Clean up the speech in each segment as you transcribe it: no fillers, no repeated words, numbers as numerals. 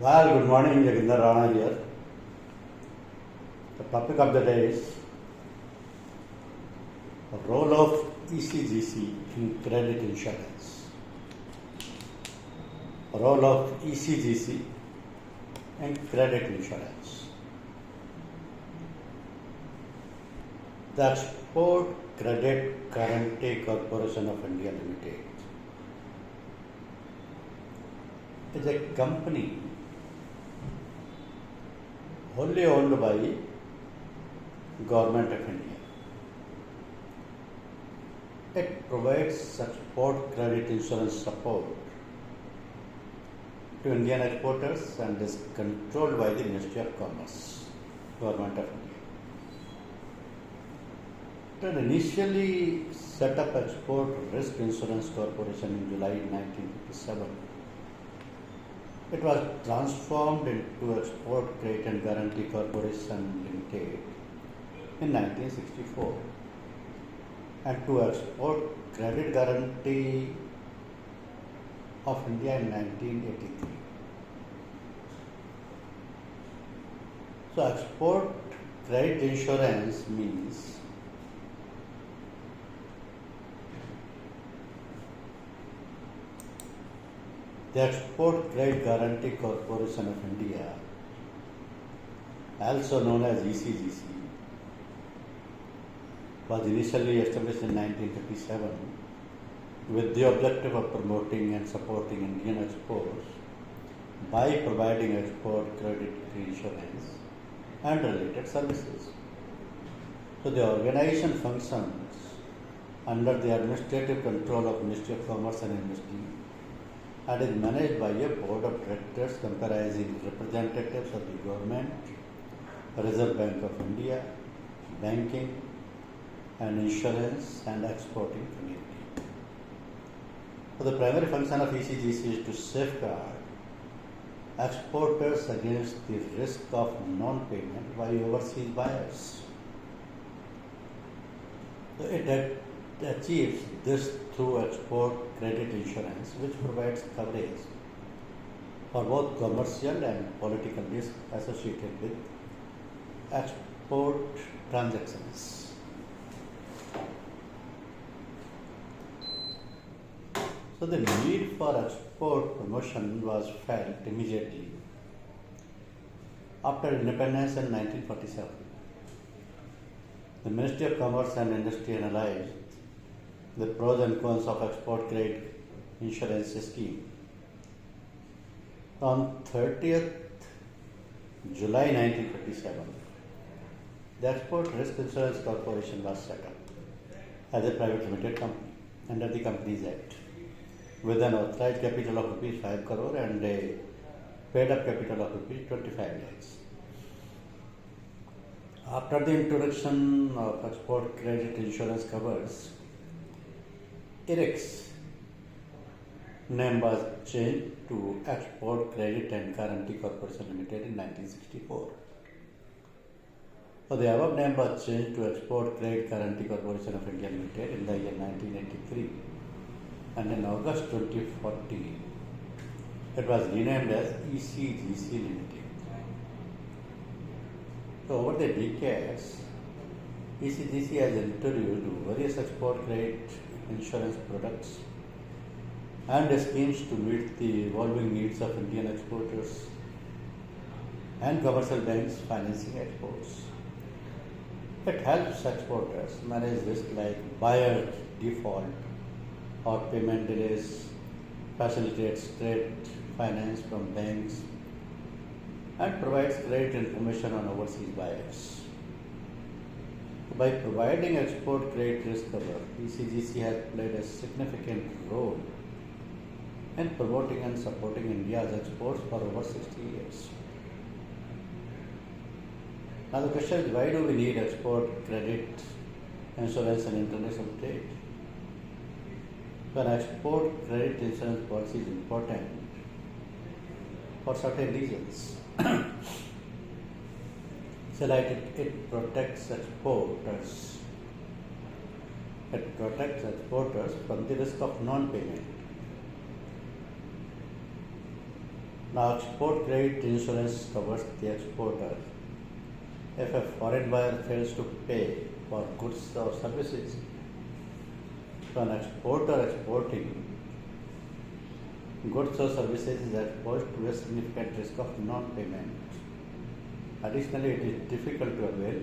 Well, good morning, Jaginder Rana here. The topic of the day is the role of ECGC in credit insurance. Role of ECGC in credit insurance. The Export Credit Guarantee Corporation of India Limited is a company wholly owned by Government of India. It provides export credit insurance support to Indian exporters and is controlled by the Ministry of Commerce, Government of India. It initially set up Export Risk Insurance Corporation in July 1957. It was transformed into Export Credit and Guarantee Corporation Limited in 1964 and to Export Credit Guarantee of India in 1983. So, export credit insurance means the Export Credit Guarantee Corporation of India, also known as ECGC, was initially established in 1957 with the objective of promoting and supporting Indian exports by providing export credit insurance and related services. So the organization functions under the administrative control of Ministry of Commerce and Industry and is managed by a board of directors comprising representatives of the government, Reserve Bank of India, banking and insurance and exporting community. So the primary function of ECGC is to safeguard exporters against the risk of non-payment by overseas buyers. So it achieves this through export credit insurance, which provides coverage for both commercial and political risk associated with export transactions. So the need for export promotion was felt immediately after independence in 1947. The Ministry of Commerce and Industry analyzed the pros and cons of export credit insurance scheme. On 30th July 1957, the Export Risk Insurance Corporation was set up as a private limited company under the Companies Act with an authorized capital of rupees 5 crore and a paid up capital of rupees 25 lakhs. After the introduction of export credit insurance covers, IREC's name was changed to Export Credit and Guarantee Corporation Limited in 1964. So the above name was changed to Export Credit Guarantee Corporation of India Limited in the year 1983, and in August 2014 it was renamed as ECGC Limited. So over the decades, ECGC has introduced various export credit insurance products and schemes to meet the evolving needs of Indian exporters and commercial banks financing exports. It helps exporters manage risk like buyer default or payment delays, facilitates trade finance from banks, and provides credit information on overseas buyers. By providing export credit risk cover, ECGC has played a significant role in promoting and supporting India's exports for over 60 years. Now the question is, why do we need export credit insurance in international trade? An export credit insurance policy is important for certain reasons. So like it protects exporters. It protects exporters from the risk of non-payment. Now, export credit insurance covers the exporter. If a foreign buyer fails to pay for goods or services, so an exporter exporting goods or services is exposed to a significant risk of non-payment. Additionally, it is difficult to avail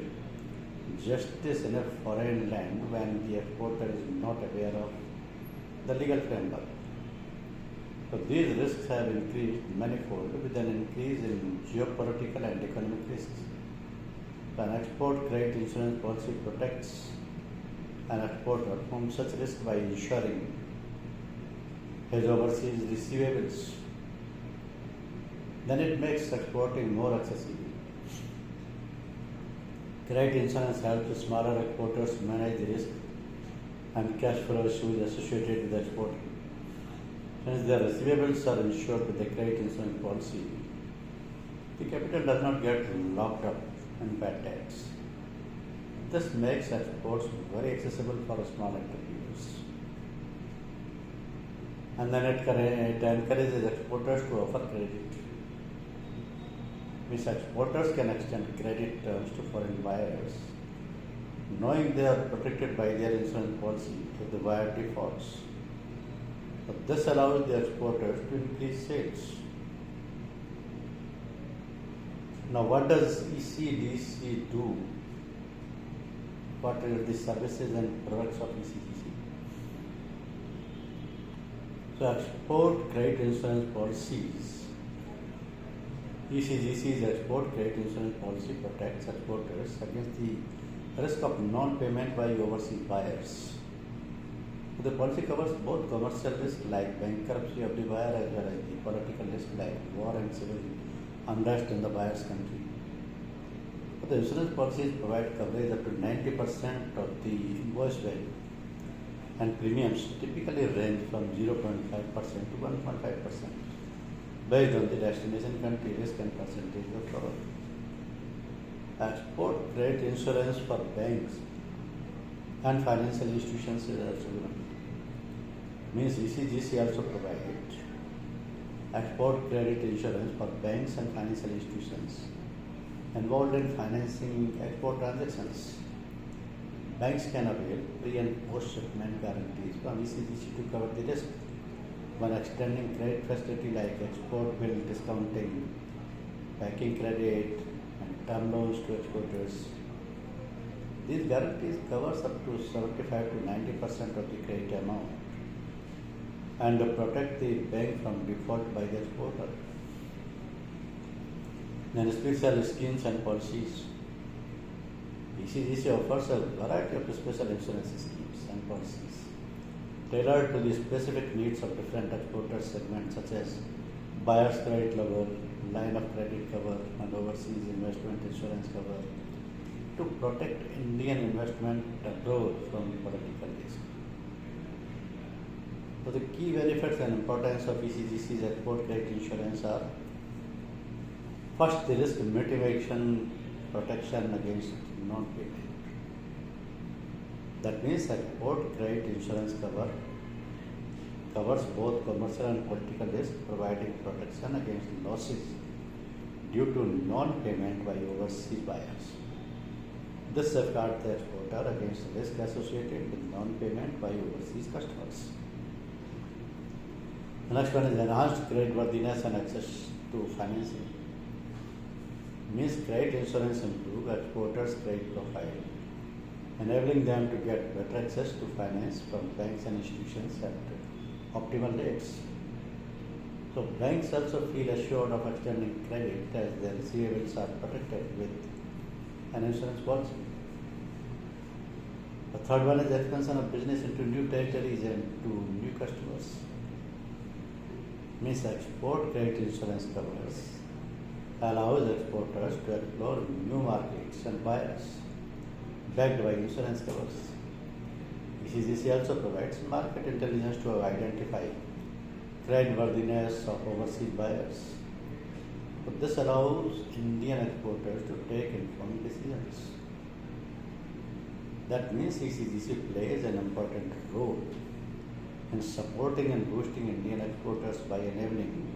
justice in a foreign land when the exporter is not aware of the legal framework. So these risks have increased manifold with an increase in geopolitical and economic risks. So an export credit insurance policy protects an exporter from such risk by ensuring his overseas receivables. Then it makes exporting more accessible. Credit insurance helps smaller exporters manage the risk and cash flow issues associated with exporting. Since their receivables are insured with the credit insurance policy, the capital does not get locked up in bad debts. This makes exports very accessible for small entrepreneurs. And then it encourages exporters to offer credit. Means exporters can extend credit terms to foreign buyers, knowing they are protected by their insurance policy if the buyer defaults. But this allows the exporters to increase sales. Now, what does ECDC do? What are the services and products of ECGC? So, export credit insurance policies. ECGC's export credit insurance policy protects exporters against the risk of non-payment by overseas buyers. The policy covers both commercial risk like bankruptcy of the buyer as well as the political risk like war and civil unrest in the buyer's country. The insurance policies provide coverage up to 90% of the invoice value, and premiums typically range from 0.5% to 1.5% based on the destination country risk and percentage of cover. Export credit insurance for banks and financial institutions is also given. Means ECGC also provides export credit insurance for banks and financial institutions involved in financing export transactions. Banks can avail pre and post shipment guarantees from ECGC to cover the risk when extending credit facility like export bill discounting, packing credit, and term loans to exporters. These guarantees covers up to 75 to 90% of the credit amount and protect the bank from default by the exporter. Then special schemes and policies. ECGC offers a variety of special insurance schemes and policies tailored to the specific needs of different exporter segments such as buyer's credit cover, line of credit cover, and overseas investment insurance cover to protect Indian investment abroad from political risk. So the key benefits and importance of ECGC's export credit insurance are: first, the risk mitigation protection against non-payment. That means export credit insurance covers both commercial and political risk, providing protection against losses due to non-payment by overseas buyers. This safeguards the exporter against risk associated with non-payment by overseas customers. The next one is enhanced creditworthiness and access to financing. Means credit insurance improves exporters' credit profile, enabling them to get better access to finance from banks and institutions at optimal rates. So banks also feel assured of extending credit as their receivables are protected with an insurance policy. The third one is expansion of business into new territories and to new customers. Means export credit insurance covers allows exporters to explore new markets and buyers backed by insurance covers. ECGC also provides market intelligence to identify creditworthiness of overseas buyers. But this allows Indian exporters to take informed decisions. That means ECGC plays an important role in supporting and boosting Indian exporters by enabling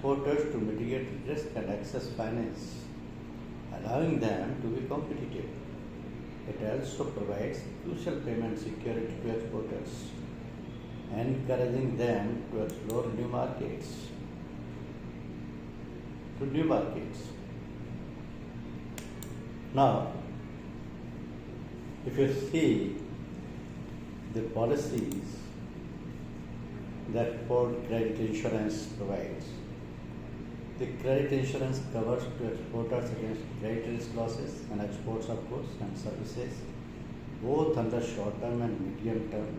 exporters to mitigate risk and access finance, allowing them to be competitive. It also provides crucial payment security to exporters, encouraging them to explore new markets. Now, if you see the policies that export credit insurance provides, the credit insurance covers to exporters against credit risk losses and exports of goods and services, both under short-term and medium-term.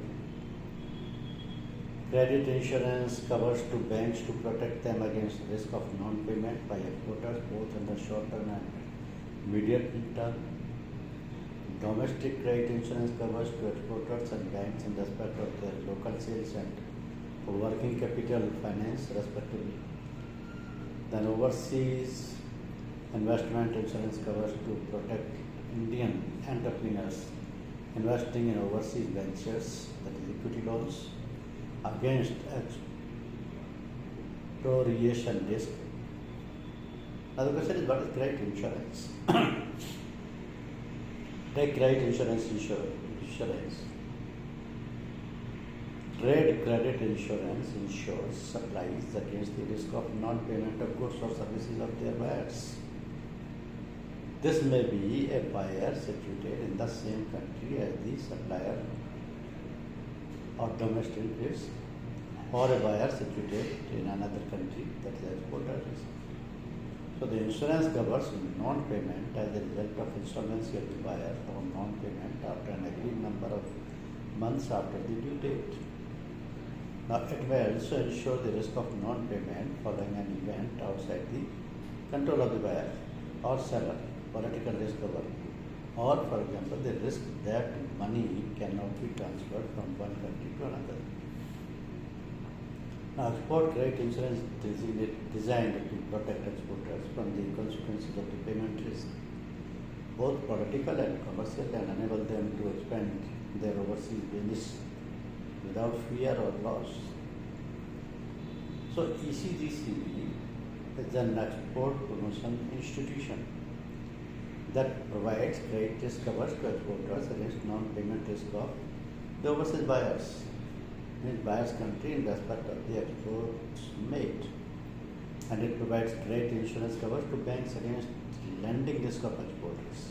Credit insurance covers to banks to protect them against risk of non-payment by exporters, both under short-term and medium-term. Domestic credit insurance covers to exporters and banks in respect of their local sales and working capital finance respectively. Then overseas investment insurance covers to protect Indian entrepreneurs investing in overseas ventures, that is equity loans, against expropriation risk. Now the question is, what is credit insurance? Take credit insurance. Trade credit insurance ensures supplies against the risk of non-payment of goods or services of their buyers. This may be a buyer situated in the same country as the supplier or domestic risk, or a buyer situated in another country, that is exporter risk. So the insurance covers non-payment as a result of insolvency of the buyer or non-payment after an agreed number of months after the due date. Now it may also ensure the risk of non-payment following an event outside the control of the buyer or seller, political risk cover, or for example the risk that money cannot be transferred from one country to another. Now export credit insurance is designed to protect exporters from the consequences of the payment risk, both political and commercial, and enable them to expand their overseas business without fear or loss. So ECGC is an export promotion institution that provides credit risk covers to exporters against non-payment risk of the overseas buyers, means buyer's country in respect of the exports made. And it provides credit insurance covers to banks against lending risk of exporters,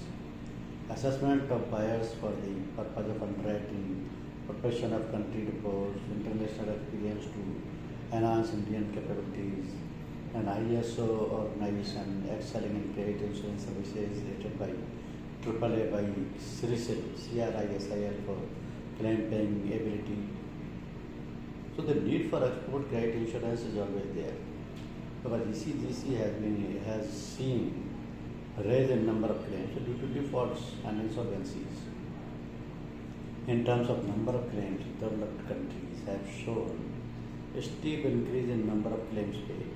assessment of buyers for the purpose of underwriting, preparation of country reports, international experience to enhance Indian capabilities, and ISO organization excelling in credit insurance services rated by AAA by CRISIL for claim paying ability. So the need for export credit insurance is always there. But ECGC has seen a rise in number of claims due to defaults and insolvencies. In terms of number of claims, developed countries have shown a steep increase in number of claims paid.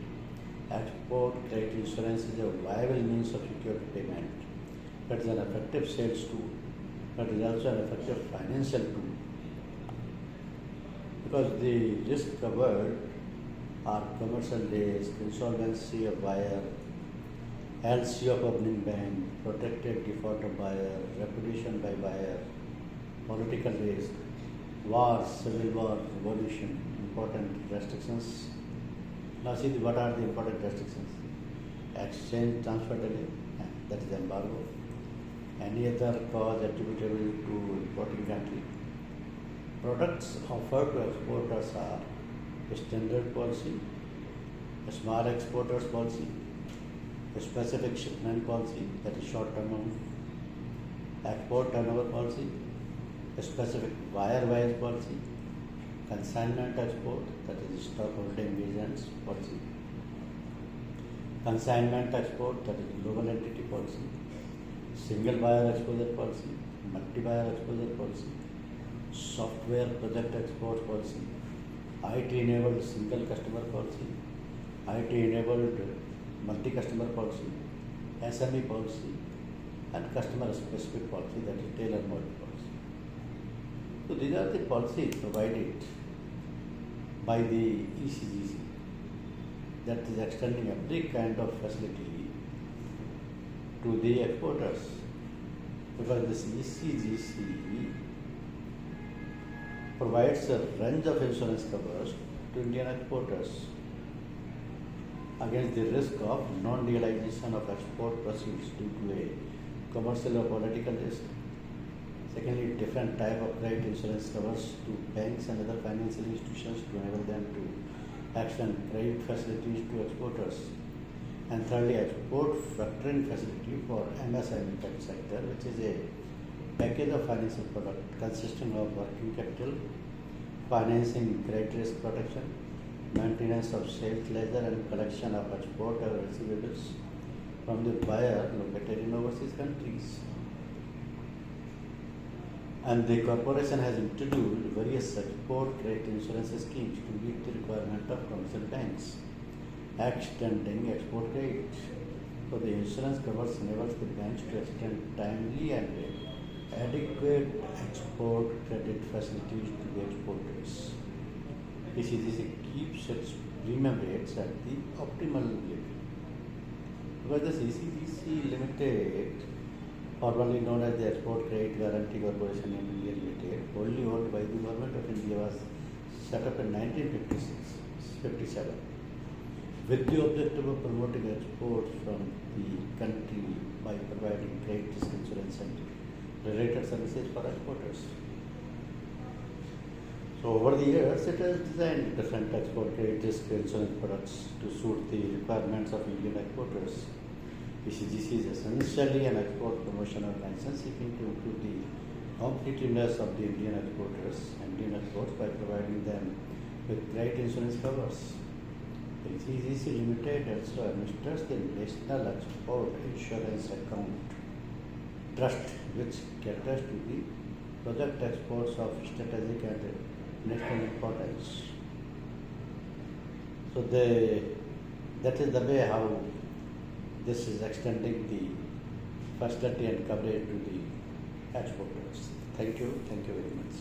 Export credit insurance is a viable means of secured payment. It is an effective sales tool, but it is also an effective financial tool, because the risk covered are commercial risk, insolvency of buyer, LC of opening bank, protected default of buyer, reputation by buyer, political risk, war, civil war, revolution, important restrictions. Now see what are the important restrictions. Exchange transfer delay, that is embargo. Any other cause attributable to importing country. Products offered to exporters are a standard policy, a small exporters policy, a specific shipment policy, that is short term, export turnover policy, a specific buyer-wise policy, consignment export, that is stock holding agents policy, consignment export, that is global entity policy, single buyer exposure policy, multi-buyer exposure policy, software project export policy, IT-enabled single customer policy, IT-enabled multi-customer policy, SME policy, and customer-specific policy, that is tailor-made policy. So these are the policies provided by the ECGC. that is extending every kind of facility to the exporters, because this ECGC provides a range of insurance covers to Indian exporters against the risk of non-realization of export proceeds due to a commercial or political risk. Secondly, different type of credit insurance covers to banks and other financial institutions to enable them to extend credit facilities to exporters. And thirdly, export factoring facility for MSME sector, which is a package of financial product consisting of working capital, financing credit risk protection, maintenance of sales ledger, and collection of export or receivables from the buyer located in overseas countries. And the corporation has introduced various export credit insurance schemes to meet the requirement of commercial banks, extending export credit. So the insurance covers enables the banks to extend timely and adequate export credit facilities to the exporters. ECGC keeps its premium rates at the optimal level. Because this ECGC Limited, formerly known as the Export Credit Guarantee Corporation in India Limited, wholly owned by the Government of India, was set up in 1957 with the objective of promoting exports from the country by providing credit risk insurance and related services for exporters. So over the years, it has designed different export credit risk insurance products to suit the requirements of Indian exporters. ECGC is essentially an export promotion organization seeking to improve the competitiveness of the Indian exporters and Indian exports by providing them with credit insurance covers. The ECGC Limited also administers the National Export Insurance Account Trust, which caters to the project exports of strategic and national importance. So that is the way how this is extending the facility and coverage to the exporters. Thank you very much.